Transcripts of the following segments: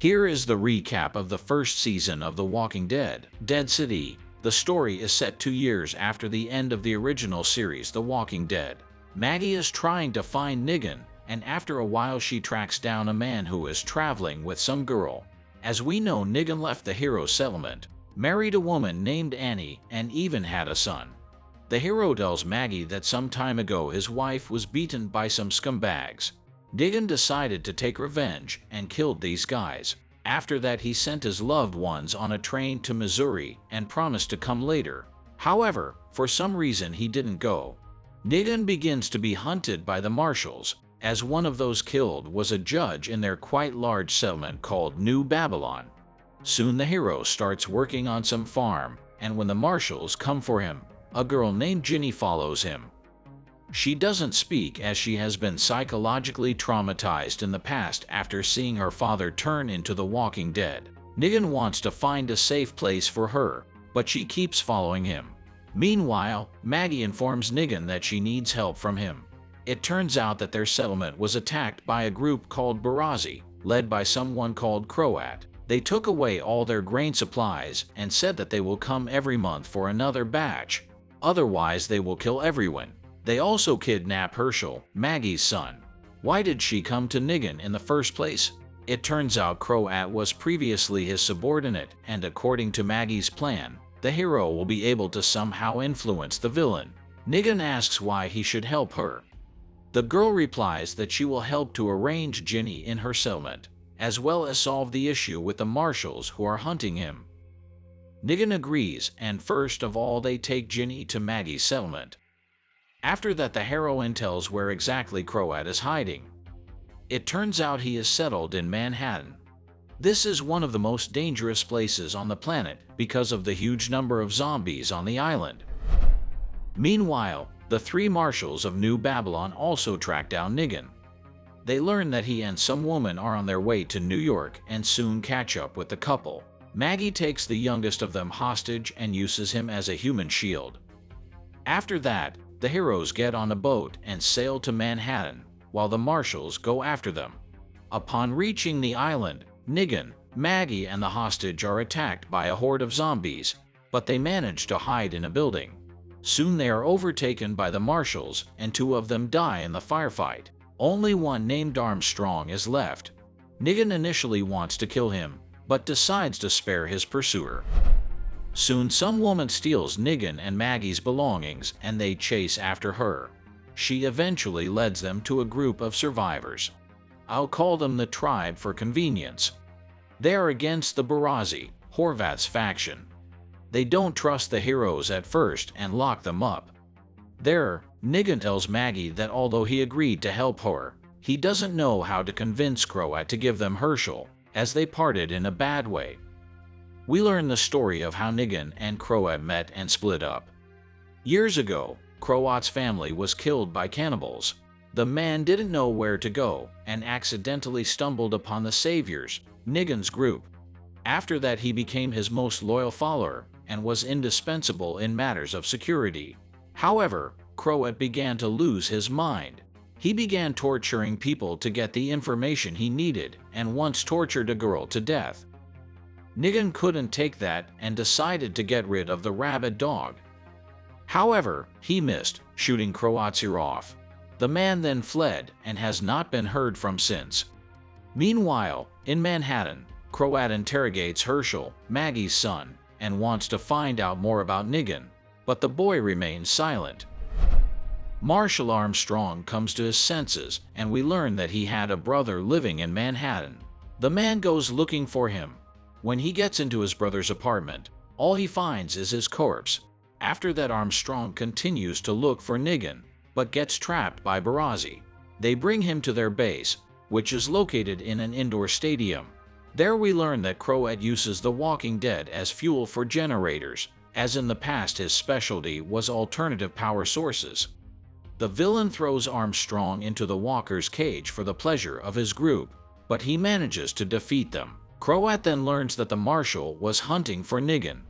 Here is the recap of the first season of The Walking Dead, Dead City. The story is set 2 years after the end of the original series The Walking Dead. Maggie is trying to find Nigan, and after a while she tracks down a man who is traveling with some girl. As we know, Nigan left the hero settlement, married a woman named Annie, and even had a son. The hero tells Maggie that some time ago his wife was beaten by some scumbags. Nigan decided to take revenge and killed these guys. After that, he sent his loved ones on a train to Missouri and promised to come later. However, for some reason he didn't go. Nigan begins to be hunted by the marshals, as one of those killed was a judge in their quite large settlement called New Babylon. Soon the hero starts working on some farm, and when the marshals come for him, a girl named Ginny follows him. She doesn't speak as she has been psychologically traumatized in the past after seeing her father turn into the Walking Dead. Nigan wants to find a safe place for her, but she keeps following him. Meanwhile, Maggie informs Nigan that she needs help from him. It turns out that their settlement was attacked by a group called Betrayal, led by someone called Croat. They took away all their grain supplies and said that they will come every month for another batch. Otherwise, they will kill everyone. They also kidnap Hershel, Maggie's son. Why did she come to Nigan in the first place? It turns out Croat was previously his subordinate, and according to Maggie's plan, the hero will be able to somehow influence the villain. Nigan asks why he should help her. The girl replies that she will help to arrange Ginny in her settlement, as well as solve the issue with the marshals who are hunting him. Nigan agrees, and first of all they take Ginny to Maggie's settlement. After that, the heroine tells where exactly Croat is hiding. It turns out he is settled in Manhattan. This is one of the most dangerous places on the planet because of the huge number of zombies on the island. Meanwhile, the 3 marshals of New Babylon also track down Nigan. They learn that he and some woman are on their way to New York and soon catch up with the couple. Maggie takes the youngest of them hostage and uses him as a human shield. After that, the heroes get on a boat and sail to Manhattan, while the marshals go after them. Upon reaching the island, Nigan, Maggie, and the hostage are attacked by a horde of zombies, but they manage to hide in a building. Soon they are overtaken by the marshals, and 2 of them die in the firefight. Only one named Armstrong is left. Nigan initially wants to kill him, but decides to spare his pursuer. Soon some woman steals Nigan and Maggie's belongings, and they chase after her. She eventually leads them to a group of survivors. I'll call them the Tribe for convenience. They are against the Barazi, Horvath's faction. They don't trust the heroes at first and lock them up. There, Nigan tells Maggie that although he agreed to help her, he doesn't know how to convince Croat to give them Hershel, as they parted in a bad way. We learn the story of how Nigan and Croat met and split up. Years ago, Croat's family was killed by cannibals. The man didn't know where to go and accidentally stumbled upon the Saviors, Nigan's group. After that, he became his most loyal follower and was indispensable in matters of security. However, Croat began to lose his mind. He began torturing people to get the information he needed and once tortured a girl to death. Nigan couldn't take that and decided to get rid of the rabid dog. However, he missed, shooting Croat's ear off. The man then fled and has not been heard from since. Meanwhile, in Manhattan, Croat interrogates Hershel, Maggie's son, and wants to find out more about Nigan, but the boy remains silent. Marshal Armstrong comes to his senses, and we learn that he had a brother living in Manhattan. The man goes looking for him. When he gets into his brother's apartment, all he finds is his corpse. After that, Armstrong continues to look for Nigan, but gets trapped by Barazi. They bring him to their base, which is located in an indoor stadium. There we learn that Croat uses the Walking Dead as fuel for generators, as in the past his specialty was alternative power sources. The villain throws Armstrong into the walker's cage for the pleasure of his group, but he manages to defeat them. Croat then learns that the marshal was hunting for Nigan.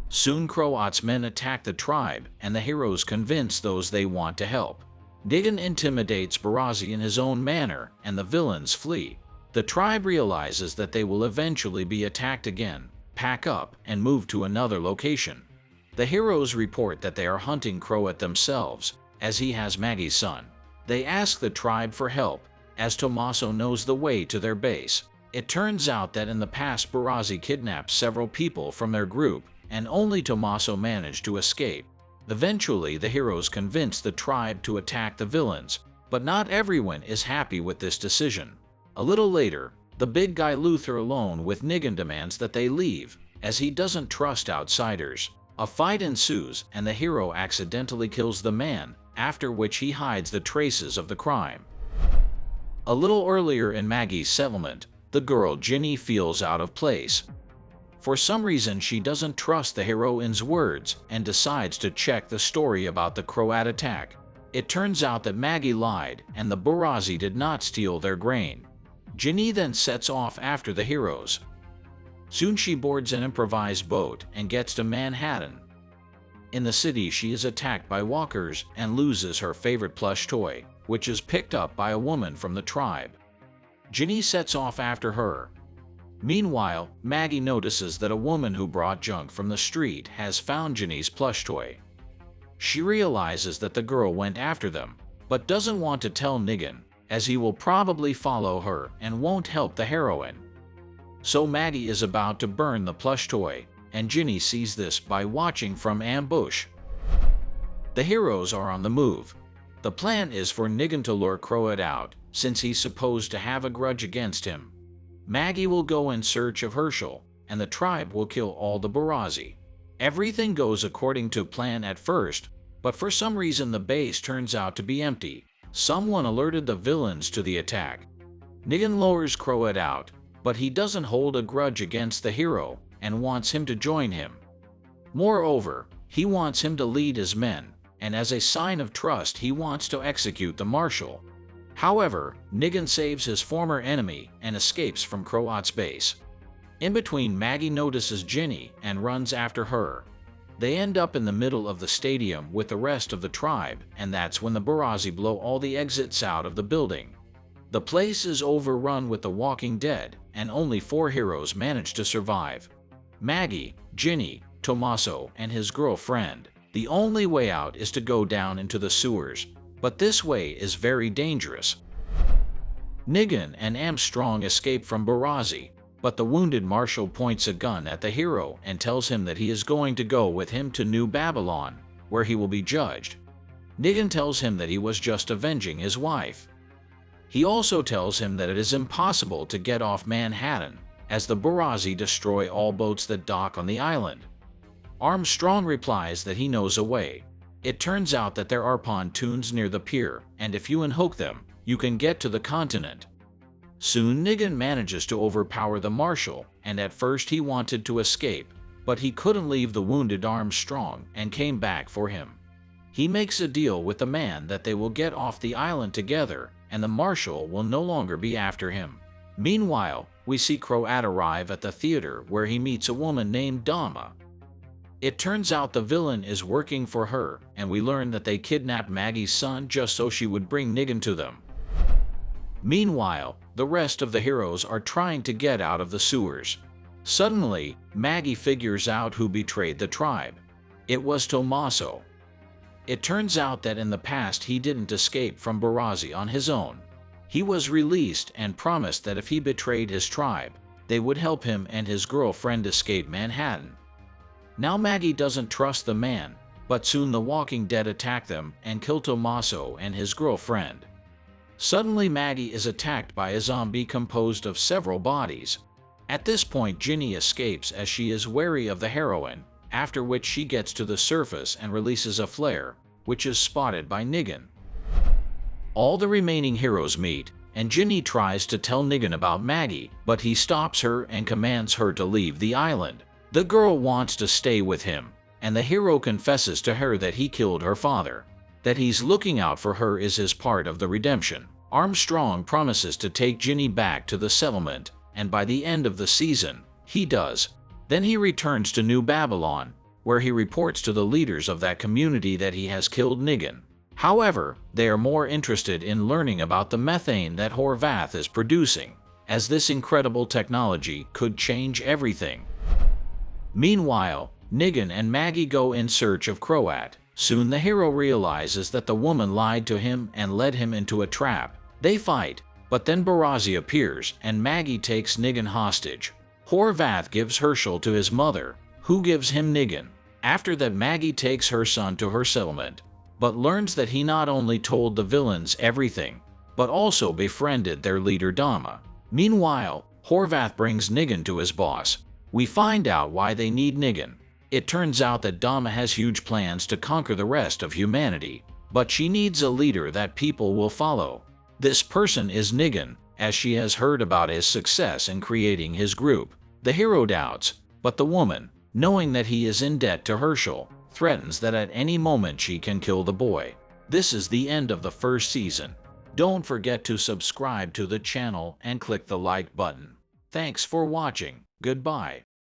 Soon Croat's men attack the tribe, and the heroes convince those they want to help. Nigan intimidates Barazi in his own manner, and the villains flee. The tribe realizes that they will eventually be attacked again, pack up, and move to another location. The heroes report that they are hunting Croat themselves, as he has Maggie's son. They ask the tribe for help, as Tommaso knows the way to their base. It turns out that in the past Barazzi kidnapped several people from their group, and only Tommaso managed to escape. Eventually, the heroes convince the tribe to attack the villains, but not everyone is happy with this decision. A little later, the big guy Luther alone with Nigan demands that they leave, as he doesn't trust outsiders. A fight ensues and the hero accidentally kills the man, after which he hides the traces of the crime. A little earlier in Maggie's settlement, the girl Ginny feels out of place. For some reason she doesn't trust the heroine's words and decides to check the story about the Croat attack. It turns out that Maggie lied and the Barazzi did not steal their grain. Ginny then sets off after the heroes. Soon she boards an improvised boat and gets to Manhattan. In the city she is attacked by walkers and loses her favorite plush toy, which is picked up by a woman from the tribe. Ginny sets off after her. Meanwhile, Maggie notices that a woman who brought junk from the street has found Ginny's plush toy. She realizes that the girl went after them, but doesn't want to tell Nigan, as he will probably follow her and won't help the heroine. So Maggie is about to burn the plush toy, and Ginny sees this by watching from ambush. The heroes are on the move. The plan is for Nigan to lure Croat out, since he's supposed to have a grudge against him. Maggie will go in search of Hershel, and the tribe will kill all the Barazzi. Everything goes according to plan at first, but for some reason the base turns out to be empty. Someone alerted the villains to the attack. Nigan lures Croat out, but he doesn't hold a grudge against the hero and wants him to join him. Moreover, he wants him to lead his men, and as a sign of trust he wants to execute the marshal. However, Nigan saves his former enemy and escapes from Croat's base. In between, Maggie notices Ginny and runs after her. They end up in the middle of the stadium with the rest of the tribe, and that's when the Barazzi blow all the exits out of the building. The place is overrun with the Walking Dead, and only 4 heroes manage to survive: Maggie, Ginny, Tommaso, and his girlfriend. The only way out is to go down into the sewers, but this way is very dangerous. Nigan and Armstrong escape from Barazzi, but the wounded marshal points a gun at the hero and tells him that he is going to go with him to New Babylon, where he will be judged. Nigan tells him that he was just avenging his wife. He also tells him that it is impossible to get off Manhattan, as the Barazzi destroy all boats that dock on the island. Armstrong replies that he knows a way. It turns out that there are pontoons near the pier, and if you unhook them, you can get to the continent. Soon Nigan manages to overpower the marshal, and at first he wanted to escape, but he couldn't leave the wounded Armstrong and came back for him. He makes a deal with the man that they will get off the island together, and the marshal will no longer be after him. Meanwhile, we see Croat arrive at the theater where he meets a woman named Dama. It turns out the villain is working for her, and we learn that they kidnapped Maggie's son just so she would bring Nigan to them. Meanwhile, the rest of the heroes are trying to get out of the sewers. Suddenly, Maggie figures out who betrayed the tribe. It was Tommaso. It turns out that in the past he didn't escape from Barazzi on his own. He was released and promised that if he betrayed his tribe, they would help him and his girlfriend escape Manhattan. Now Maggie doesn't trust the man, but soon the Walking Dead attack them and kill Tommaso and his girlfriend. Suddenly Maggie is attacked by a zombie composed of several bodies. At this point Ginny escapes as she is wary of the heroine, after which she gets to the surface and releases a flare, which is spotted by Nigan. All the remaining heroes meet, and Ginny tries to tell Nigan about Maggie, but he stops her and commands her to leave the island. The girl wants to stay with him, and the hero confesses to her that he killed her father. That he's looking out for her is his part of the redemption. Armstrong promises to take Ginny back to the settlement, and by the end of the season, he does. Then he returns to New Babylon, where he reports to the leaders of that community that he has killed Nigan. However, they are more interested in learning about the methane that Horvath is producing. as this incredible technology could change everything. Meanwhile, Nigan and Maggie go in search of Croat. Soon the hero realizes that the woman lied to him and led him into a trap. They fight, but then Barazi appears and Maggie takes Nigan hostage. Horvath gives Hershel to his mother, who gives him Nigan. After that, Maggie takes her son to her settlement, but learns that he not only told the villains everything, but also befriended their leader Dama. Meanwhile, Horvath brings Nigan to his boss. We find out why they need Nigan. It turns out that Dama has huge plans to conquer the rest of humanity, but she needs a leader that people will follow. This person is Nigan, as she has heard about his success in creating his group. The hero doubts, but the woman, knowing that he is in debt to Hershel, threatens that at any moment she can kill the boy. This is the end of the first season. Don't forget to subscribe to the channel and click the like button. Thanks for watching. Goodbye.